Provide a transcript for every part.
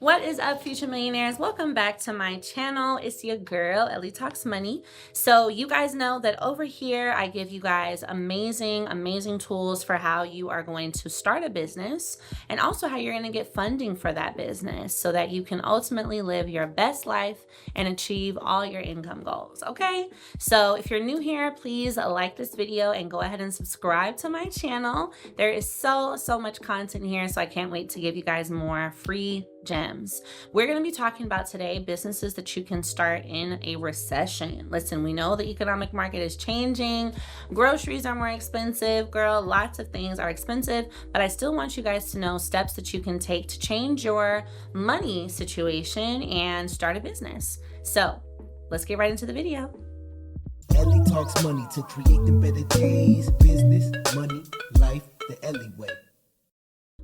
What is up, future millionaires? Welcome back to my channel. It's your girl, Ellie Talks Money. So you guys know that over here, I give you guys amazing tools for how you are going to start a business and also how you're going to get funding for that business so that you can ultimately live your best life and achieve all your income goals. Okay. So if you're new here, please like this video and go ahead and subscribe to my channel. There is so much content here. So I can't wait to give you guys more free gems. We're going to be talking about today businesses that you can start in a recession. Listen, we know the economic market is changing. Groceries are more expensive, girl. Lots of things are expensive, but I still want you guys to know steps that you can take to change your money situation and start a business. So let's get right into the video. Ellie talks money to create the better days. Business, money, life, the Ellie way.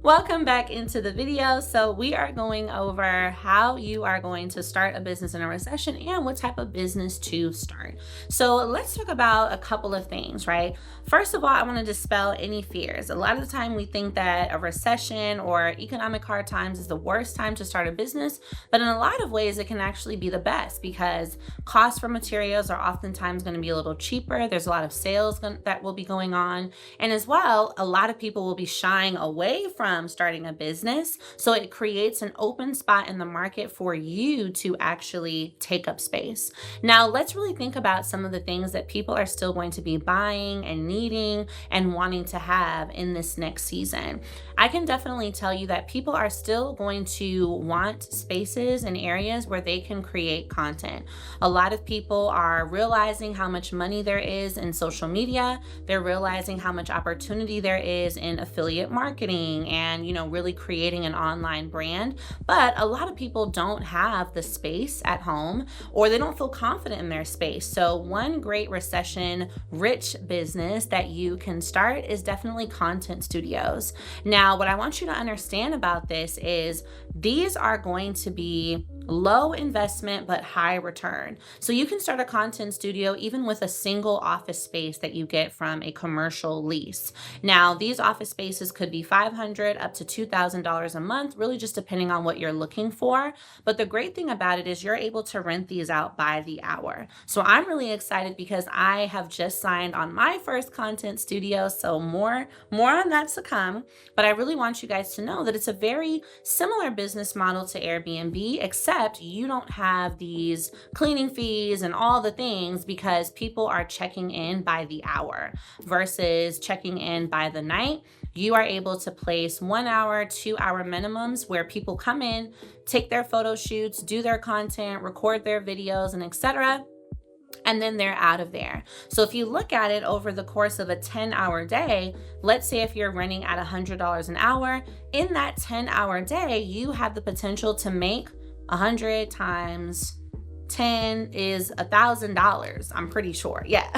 Welcome back into the video. So we are going over how you are going to start a business in a recession and what type of business to start. So let's talk about a couple of things, right? First of all, I want to dispel any fears. A lot of the time we think that a recession or economic hard times is the worst time to start a business, but in a lot of ways it can actually be the best because costs for materials are oftentimes going to be a little cheaper. There's a lot of sales that will be going on. And as well, a lot of people will be shying away from starting a business. So it creates an open spot in the market for you to actually take up space. Now, let's really think about some of the things that people are still going to be buying and needing and wanting to have in this next season. I can definitely tell you that people are still going to want spaces and areas where they can create content. A lot of people are realizing how much money there is in social media. They're realizing how much opportunity there is in affiliate marketing and, really creating an online brand. But a lot of people don't have the space at home or they don't feel confident in their space. So one great recession rich business that you can start is definitely content studios. Now, what I want you to understand about this is these are going to be low investment but high return. So you can start a content studio even with a single office space that you get from a commercial lease. Now, these office spaces could be $500 up to $2,000 a month, really just depending on what you're looking for. But the great thing about it is you're able to rent these out by the hour. So I'm really excited because I have just signed on my first content studio. So more on that to come. But I really want you guys to know that it's a very similar business model to Airbnb, except you don't have these cleaning fees and all the things because people are checking in by the hour versus checking in by the night. You are able to place 1 hour, 2 hour minimums where people come in, take their photo shoots, do their content, record their videos, and etc. And then they're out of there. So if you look at it over the course of a 10-hour day, let's say if you're renting at $100 an hour, in that 10-hour day, you have the potential to make 100 times 10 is $1,000. I'm pretty sure. Yeah,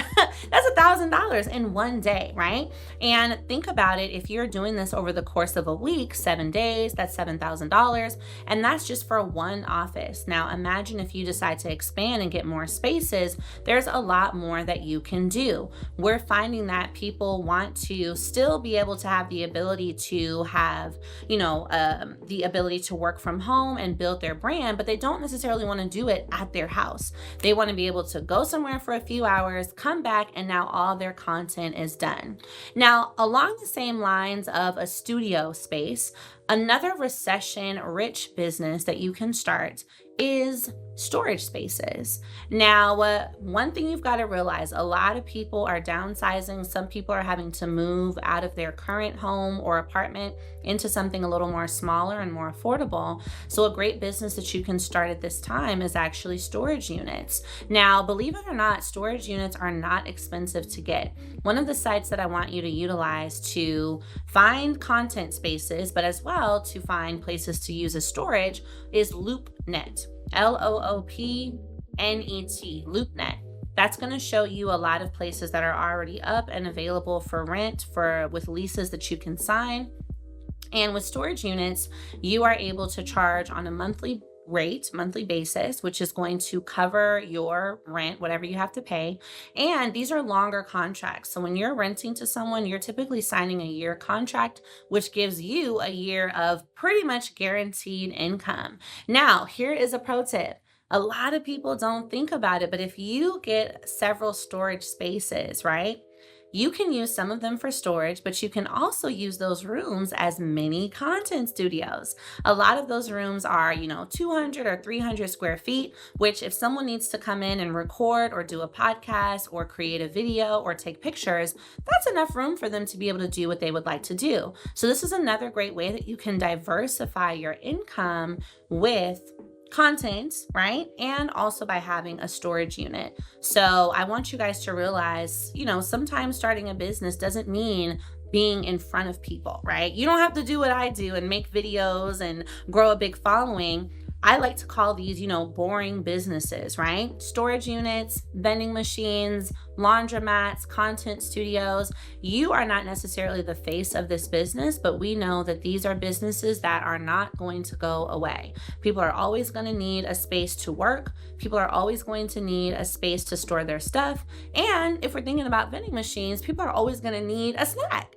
that's $1,000 in one day, right? And think about it. If you're doing this over the course of a week, 7 days, that's $7,000. And that's just for one office. Now, imagine if you decide to expand and get more spaces, there's a lot more that you can do. We're finding that people want to still be able to have the ability to have, the ability to work from home and build their brand, but they don't necessarily want to do it at their house. They want to be able to go somewhere for a few hours, come back, and now all their content is done. Now, along the same lines of a studio space, another recession rich business that you can start is storage spaces. Now, one thing you've got to realize, a lot of people are downsizing. Some people are having to move out of their current home or apartment into something a little more smaller and more affordable. So a great business that you can start at this time is actually storage units. Now, believe it or not, storage units are not expensive to get. One of the sites that I want you to utilize to find content spaces, but as well to find places to use as storage is LoopNet. LoopNet, LoopNet. That's going to show you a lot of places that are already up and available for rent with leases that you can sign. And with storage units, you are able to charge on a monthly rate, monthly basis, which is going to cover your rent, whatever you have to pay. And these are longer contracts. So when you're renting to someone, you're typically signing a year contract, which gives you a year of pretty much guaranteed income. Now, here is a pro tip. A lot of people don't think about it, but if you get several storage spaces, right? You can use some of them for storage, but you can also use those rooms as mini content studios. A lot of those rooms are, 200 or 300 square feet, which if someone needs to come in and record or do a podcast or create a video or take pictures, that's enough room for them to be able to do what they would like to do. So this is another great way that you can diversify your income with content, right? And also by having a storage unit. So I want you guys to realize, sometimes starting a business doesn't mean being in front of people, right? You don't have to do what I do and make videos and grow a big following. I like to call these, boring businesses, right? Storage units, vending machines, laundromats, content studios. You are not necessarily the face of this business, but we know that these are businesses that are not going to go away. People are always going to need a space to work. People are always going to need a space to store their stuff. And if we're thinking about vending machines, people are always going to need a snack.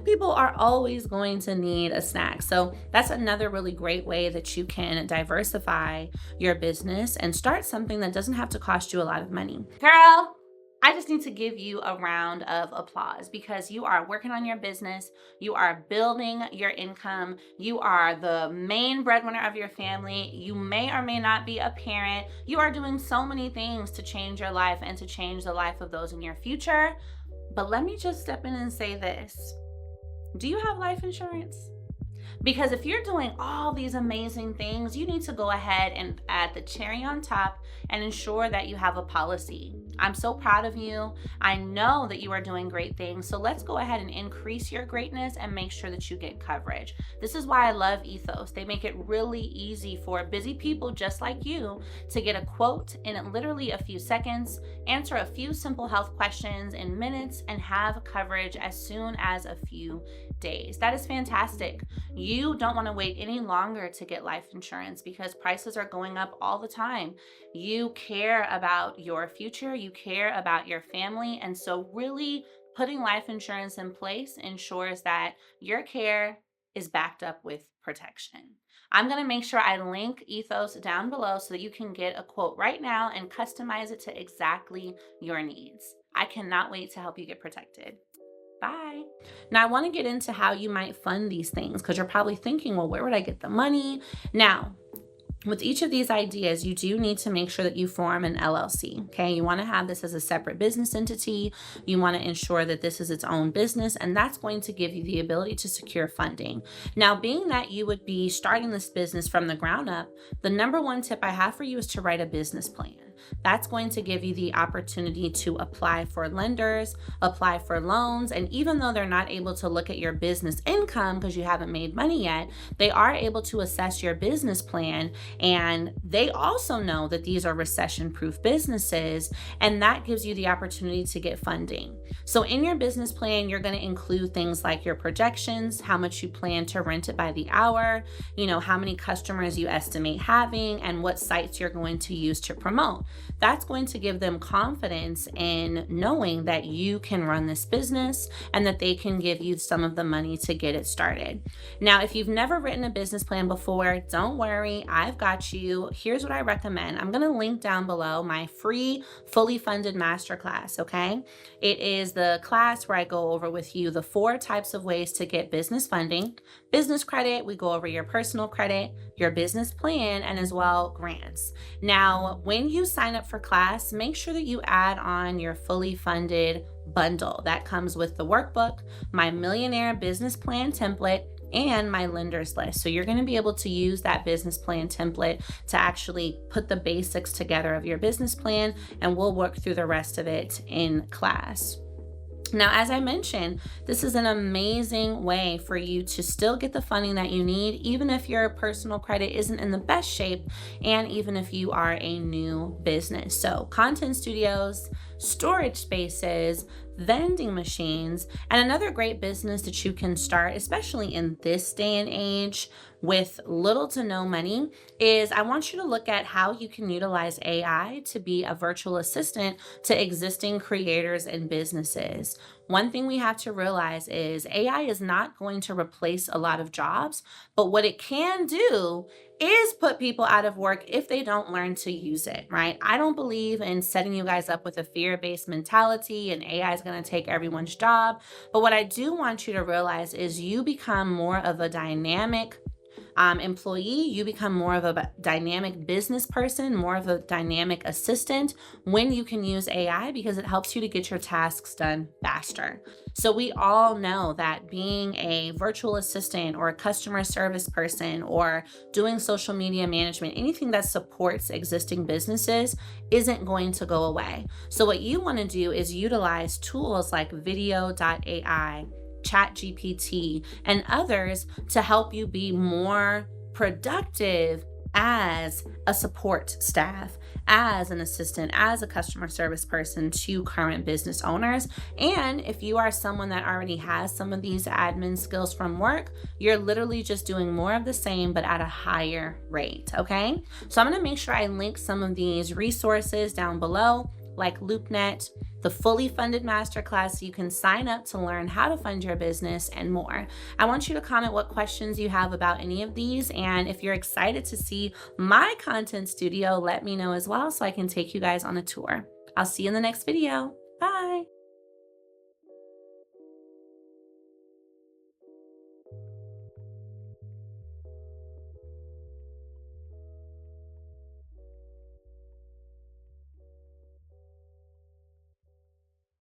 People are always going to need a snack. So that's another really great way that you can diversify your business and start something that doesn't have to cost you a lot of money. Girl, I just need to give you a round of applause because you are working on your business. You are building your income. You are the main breadwinner of your family. You may or may not be a parent. You are doing so many things to change your life and to change the life of those in your future. But let me just step in and say this. Do you have life insurance? Because if you're doing all these amazing things, you need to go ahead and add the cherry on top and ensure that you have a policy. I'm so proud of you. I know that you are doing great things. So let's go ahead and increase your greatness and make sure that you get coverage. This is why I love Ethos. They make it really easy for busy people just like you to get a quote in literally a few seconds, answer a few simple health questions in minutes, and have coverage as soon as a few days. That is fantastic. You don't want to wait any longer to get life insurance because prices are going up all the time. You care about your future, you care about your family, and so really putting life insurance in place ensures that your care is backed up with protection. I'm going to make sure I link Ethos down below so that you can get a quote right now and customize it to exactly your needs. I cannot wait to help you get protected. Bye. Now, I want to get into how you might fund these things because you're probably thinking, well, where would I get the money? Now, with each of these ideas, you do need to make sure that you form an LLC, okay? You want to have this as a separate business entity. You want to ensure that this is its own business, and that's going to give you the ability to secure funding. Now, being that you would be starting this business from the ground up, the number one tip I have for you is to write a business plan. That's going to give you the opportunity to apply for lenders, apply for loans, and even though they're not able to look at your business income because you haven't made money yet, they are able to assess your business plan, and they also know that these are recession-proof businesses, and that gives you the opportunity to get funding. So in your business plan, you're going to include things like your projections, how much you plan to rent it by the hour, how many customers you estimate having, and what sites you're going to use to promote. That's going to give them confidence in knowing that you can run this business and that they can give you some of the money to get it started. Now, if you've never written a business plan before, don't worry, I've got you. Here's what I recommend. I'm going to link down below my free, fully funded masterclass, okay? It is the class where I go over with you the 4 types of ways to get business funding. Business credit, we go over your personal credit, your business plan, and as well grants. Now, when you sign up for class, make sure that you add on your fully funded bundle. That comes with the workbook, my millionaire business plan template, and my lenders list. So you're going to be able to use that business plan template to actually put the basics together of your business plan, and we'll work through the rest of it in class. Now, as I mentioned, this is an amazing way for you to still get the funding that you need, even if your personal credit isn't in the best shape, and even if you are a new business. So content studios, storage spaces, vending machines. And another great business that you can start, especially in this day and age with little to no money, is I want you to look at how you can utilize AI to be a virtual assistant to existing creators and businesses. One thing we have to realize is AI is not going to replace a lot of jobs, but what it can do is put people out of work if they don't learn to use it, right? I don't believe in setting you guys up with a fear-based mentality and AI is going to take everyone's job. But what I do want you to realize is you become more of a dynamic employee, you become more of a dynamic business person, more of a dynamic assistant when you can use AI, because it helps you to get your tasks done faster. So we all know that being a virtual assistant or a customer service person or doing social media management, anything that supports existing businesses isn't going to go away. So what you want to do is utilize tools like video.ai, ChatGPT, and others to help you be more productive as a support staff, as an assistant, as a customer service person to current business owners. And if you are someone that already has some of these admin skills from work, you're literally just doing more of the same, but at a higher rate, okay? So I'm gonna make sure I link some of these resources down below, like LoopNet, the fully funded masterclass so you can sign up to learn how to fund your business and more. I want you to comment what questions you have about any of these, and if you're excited to see my content studio, let me know as well so I can take you guys on a tour. I'll see you in the next video. Bye.